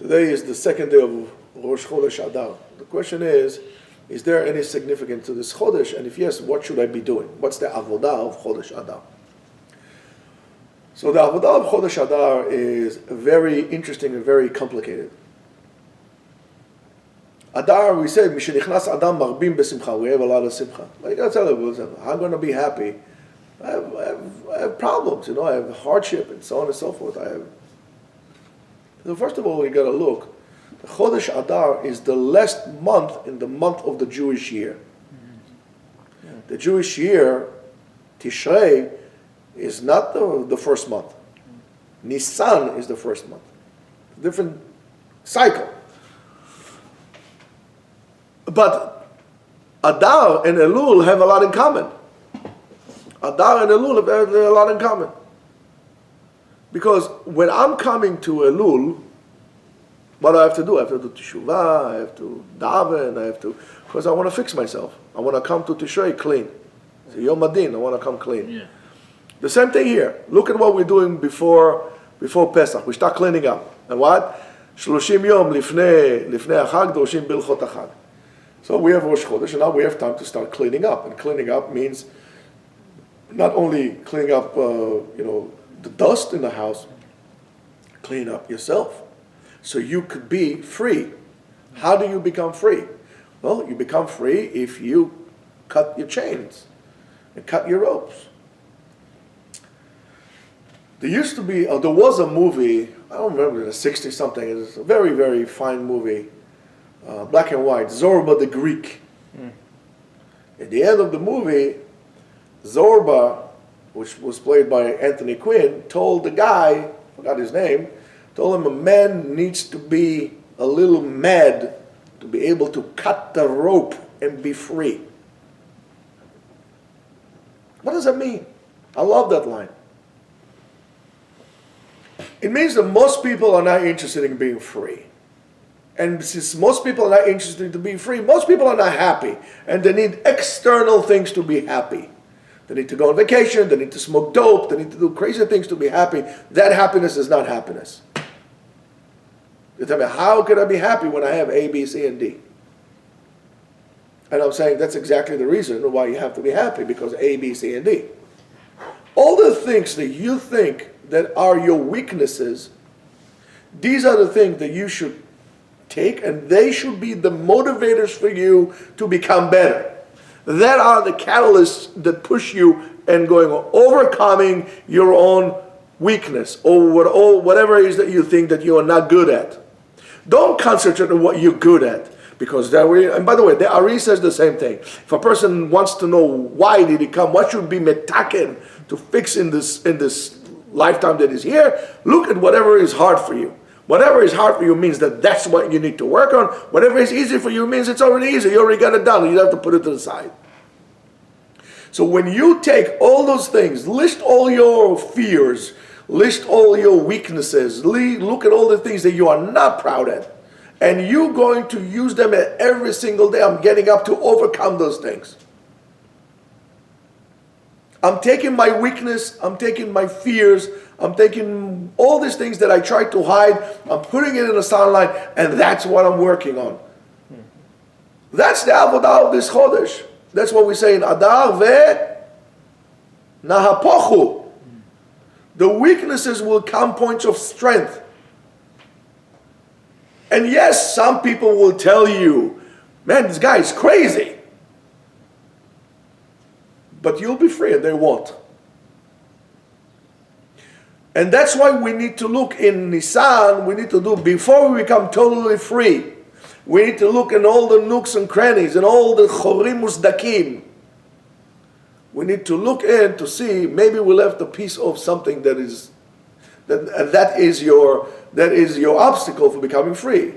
Today is the second day of Rosh Chodesh Adar. The question is there any significance to this Chodesh? And if yes, what should I be doing? What's the avodah of Chodesh Adar? So the avodah of Chodesh Adar is very interesting and very complicated. Adar, we said, Mishenichnas Adam marbim besimcha. We have a lot of simcha. I gotta tell you, I'm going to be happy. I have problems, I have hardship and so on and so forth. So first of all, we got to look. The Chodesh Adar is the last month in the month of the Jewish year. Mm-hmm. The Jewish year, Tishrei, is not the first month. Mm-hmm. Nisan is the first month. Different cycle. But Adar and Elul have a lot in common. Adar and Elul have a lot in common. Because when I'm coming to Elul, what do I have to do? I have to do teshuvah, I have to daven, because I want to fix myself. I want to come to Tishrei clean. So Yom Adin, I want to come clean. Yeah. The same thing here. Look at what we're doing before Pesach. We start cleaning up. And what? 30 yom lifnei Achag, doshim bilchot Achag. So we have Rosh Chodesh, and now we have time to start cleaning up. And cleaning up means not only cleaning up, the dust in the house, clean up yourself so you could be free. How do you become free? Well, you become free if you cut your chains and cut your ropes. There was a movie, I don't remember, the 60 something, it's a very, very fine movie, black and white, Zorba the Greek. At the end of the movie, Zorba, which was played by Anthony Quinn, told the guy, forgot his name, told him a man needs to be a little mad to be able to cut the rope and be free. What does that mean? I love that line. It means that most people are not interested in being free. And since most people are not interested in being free, most people are not happy. And they need external things to be happy. They need to go on vacation, they need to smoke dope, they need to do crazy things to be happy. That happiness is not happiness. You tell me, how can I be happy when I have A, B, C, and D? And I'm saying that's exactly the reason why you have to be happy, because A, B, C, and D. All the things that you think that are your weaknesses, these are the things that you should take, and they should be the motivators for you to become better. That are the catalysts that push you and overcoming your own weakness or whatever it is that you think that you are not good at. Don't concentrate on what you're good at, because and by the way, the Ari says the same thing. If a person wants to know why did he come, what should be metaken to fix in this lifetime that is here, look at whatever is hard for you. Whatever is hard for you means that's what you need to work on. Whatever is easy for you means it's already easy. You already got it done. You don't have to put it to the side. So when you take all those things, list all your fears, list all your weaknesses, look at all the things that you are not proud at, and you're going to use them every single day. I'm getting up to overcome those things. I'm taking my weakness, I'm taking my fears, I'm taking all these things that I tried to hide, I'm putting it in the sunlight, and that's what I'm working on. That's the avodah of this Chodesh. That's what we say in Adar nahapochu. The weaknesses will come points of strength. And yes, some people will tell you, man, this guy is crazy. But you'll be free and they won't. And that's why we need to look in Nisan, before we become totally free, we need to look in all the nooks and crannies and all the chorim usdakim. We need to look in to see, maybe we left a piece of something that is your obstacle for becoming free.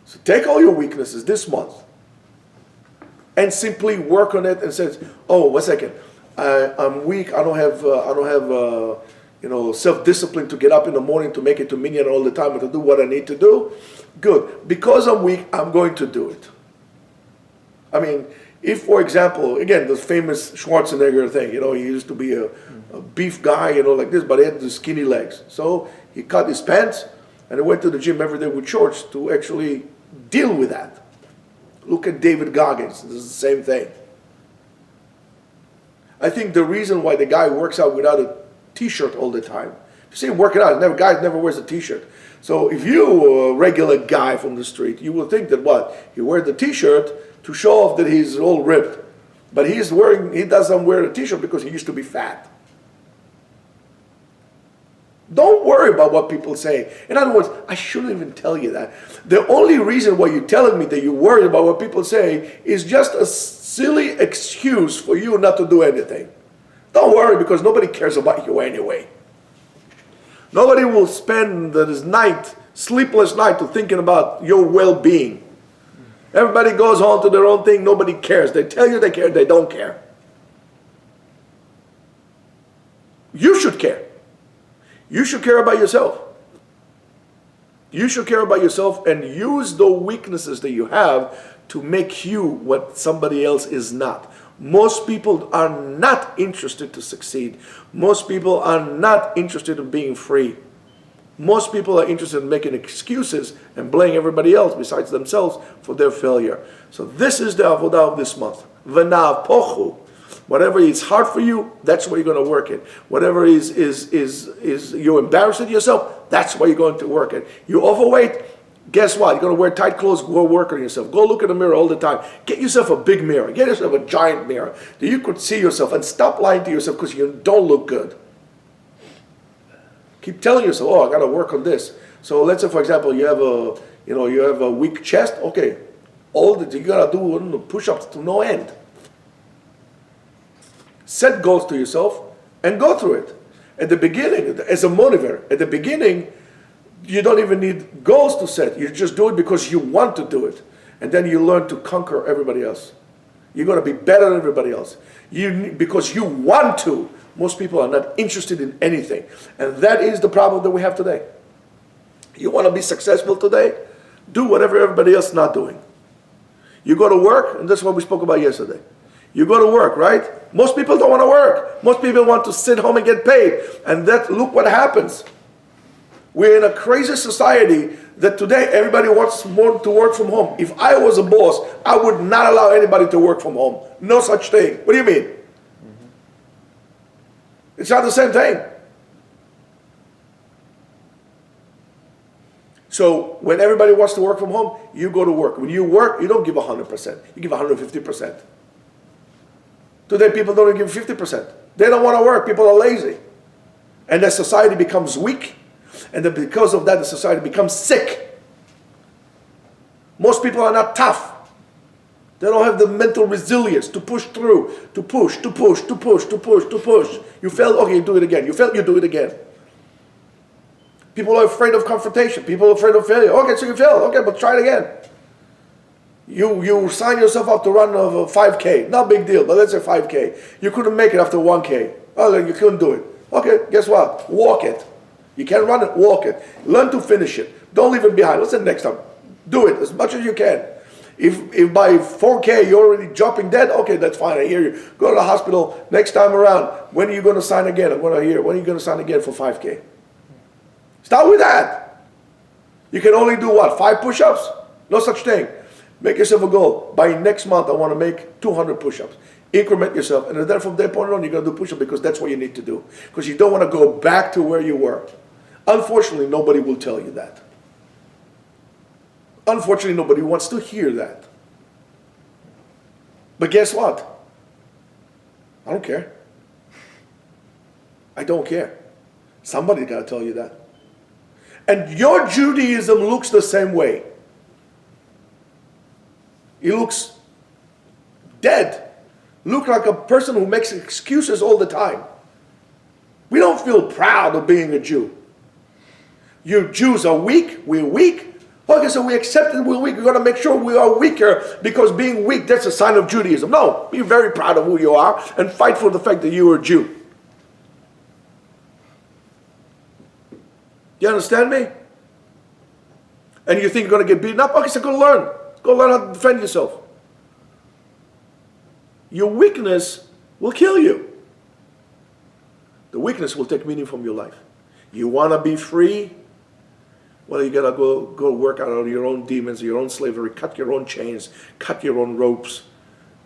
So take all your weaknesses this month and simply work on it and say, oh, 1 second, I'm weak. I don't have self-discipline to get up in the morning to make it to minyan all the time and to do what I need to do. Good. Because I'm weak, I'm going to do it. I mean, if, for example, again, the famous Schwarzenegger thing, he used to be a beef guy, like this, but he had the skinny legs. So he cut his pants and I went to the gym every day with shorts to actually deal with that. Look at David Goggins. This is the same thing. I think the reason why the guy works out without a t-shirt all the time, you see him working out, guy never wears a t-shirt. So if you're a regular guy from the street, you will think that what? He wears the t-shirt to show off that he's all ripped. But he doesn't wear a t-shirt because he used to be fat. Don't worry about what people say. In other words, I shouldn't even tell you that. The only reason why you're telling me that you're worried about what people say is just a silly excuse for you not to do anything. Don't worry, because nobody cares about you anyway. Nobody will spend this night, sleepless night, to thinking about your well-being. Everybody goes on to their own thing. Nobody cares. They tell you they care. They don't care. You should care. You should care about yourself. You should care about yourself and use the weaknesses that you have to make you what somebody else is not. Most people are not interested to succeed. Most people are not interested in being free. Most people are interested in making excuses and blaming everybody else besides themselves for their failure. So this is the avodah of this month. V'na'av pochu. Whatever is hard for you, that's where you're going to work it. Whatever is you're embarrassed at yourself, that's where you're going to work it. You're overweight, guess what? You're going to wear tight clothes, go work on yourself. Go look in the mirror all the time. Get yourself a big mirror. Get yourself a giant mirror that you could see yourself, and stop lying to yourself because you don't look good. Keep telling yourself, oh, I got to work on this. So let's say, for example, you have a weak chest. Okay, all that you got to do push-ups to no end. Set goals to yourself and go through it. At the beginning, as a motivator, at the beginning, you don't even need goals to set. You just do it because you want to do it. And then you learn to conquer everybody else. You're going to be better than everybody else. Because you want to. Most people are not interested in anything. And that is the problem that we have today. You want to be successful today? Do whatever everybody else is not doing. You go to work, and that's what we spoke about yesterday. You go to work, right? Most people don't want to work. Most people want to sit home and get paid. And look what happens. We're in a crazy society that today everybody wants more to work from home. If I was a boss, I would not allow anybody to work from home. No such thing. What do you mean? It's not the same thing. So when everybody wants to work from home, you go to work. When you work, you don't give 100%. You give 150%. Today people don't give 50%. They don't want to work. People are lazy. And the society becomes weak. And then because of that, the society becomes sick. Most people are not tough. They don't have the mental resilience to push through, to push. You failed, okay, you do it again. You failed, you do it again. People are afraid of confrontation. People are afraid of failure. Okay, so you failed. Okay, but try it again. You sign yourself up to run a 5K. Not a big deal, but let's say 5K. You couldn't make it after 1K. Oh, you couldn't do it. Okay, guess what? Walk it. You can't run it, walk it. Learn to finish it. Don't leave it behind. Let's say next time. Do it as much as you can. If by 4K you're already jumping dead, okay, that's fine. I hear you. Go to the hospital next time around. When are you going to sign again? I'm going to hear. When are you going to sign again for 5K? Start with that. You can only do what? 5 push-ups? No such thing. Make yourself a goal. By next month, I want to make 200 push-ups. Increment yourself. And then from that point on, you're going to do push-ups because that's what you need to do. Because you don't want to go back to where you were. Unfortunately, nobody will tell you that. Unfortunately, nobody wants to hear that. But guess what? I don't care. I don't care. Somebody got to tell you that. And your Judaism looks the same way. It looks dead. Look like a person who makes excuses all the time. We don't feel proud of being a Jew. You Jews are weak, we're weak. Okay, so we accept that we're weak. We're going to make sure we are weaker because being weak, that's a sign of Judaism. No, be very proud of who you are and fight for the fact that you are a Jew. You understand me? And you think you're going to get beaten up? Okay, so go learn. Go learn how to defend yourself. Your weakness will kill you. The weakness will take meaning from your life. You want to be free? Well, you gotta go work out your own demons, your own slavery, cut your own chains, cut your own ropes,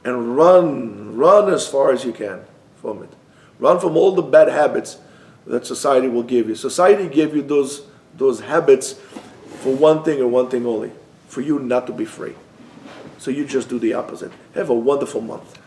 and run as far as you can from it. Run from all the bad habits that society will give you. Society gave you those habits for one thing and one thing only, for you not to be free. So you just do the opposite. Have a wonderful month.